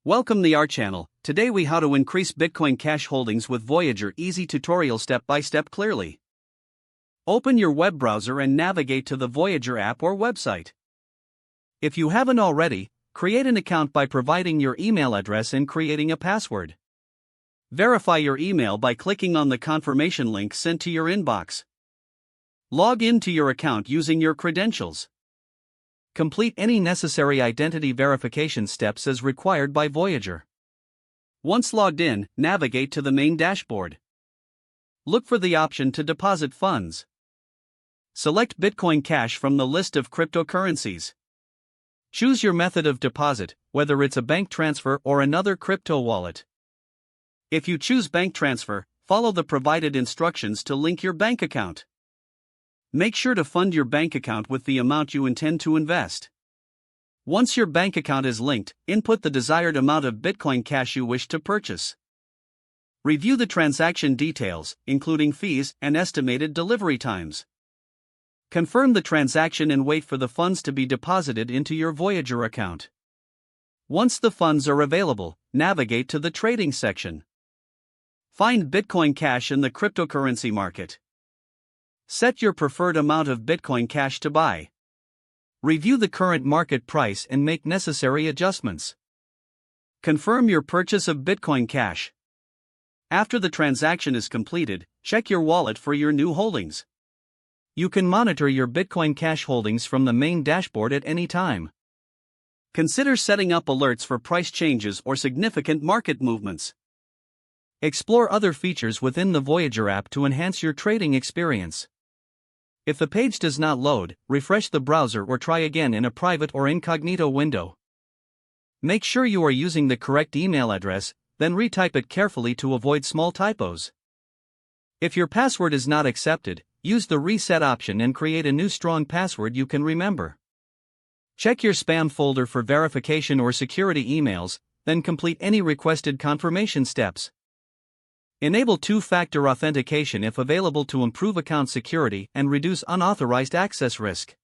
Welcome to our channel. Today we how to increase Bitcoin Cash holdings with Voyager easy tutorial step by step clearly. Open your web browser and navigate to the Voyager app or website. If you haven't already, create an account by providing your email address and creating a password. Verify your email by clicking on the confirmation link sent to your inbox. Log into your account using your credentials. Complete any necessary identity verification steps as required by Voyager. Once logged in, navigate to the main dashboard. Look for the option to deposit funds. Select Bitcoin Cash from the list of cryptocurrencies. Choose your method of deposit, whether it's a bank transfer or another crypto wallet. If you choose bank transfer, follow the provided instructions to link your bank account. Make sure to fund your bank account with the amount you intend to invest. Once your bank account is linked, input the desired amount of Bitcoin Cash you wish to purchase. Review the transaction details, including fees and estimated delivery times. Confirm the transaction and wait for the funds to be deposited into your Voyager account. Once the funds are available, navigate to the trading section. Find Bitcoin Cash in the cryptocurrency market. Set your preferred amount of Bitcoin Cash to buy. Review the current market price and make necessary adjustments. Confirm your purchase of Bitcoin Cash. After the transaction is completed, check your wallet for your new holdings. You can monitor your Bitcoin Cash holdings from the main dashboard at any time. Consider setting up alerts for price changes or significant market movements. Explore other features within the Voyager app to enhance your trading experience. If the page does not load, refresh the browser or try again in a private or incognito window. Make sure you are using the correct email address, then retype it carefully to avoid small typos. If your password is not accepted, use the reset option and create a new strong password you can remember. Check your spam folder for verification or security emails, then complete any requested confirmation steps. Enable two-factor authentication if available to improve account security and reduce unauthorized access risk.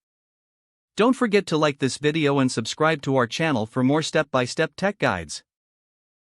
Don't forget to like this video and subscribe to our channel for more step-by-step tech guides.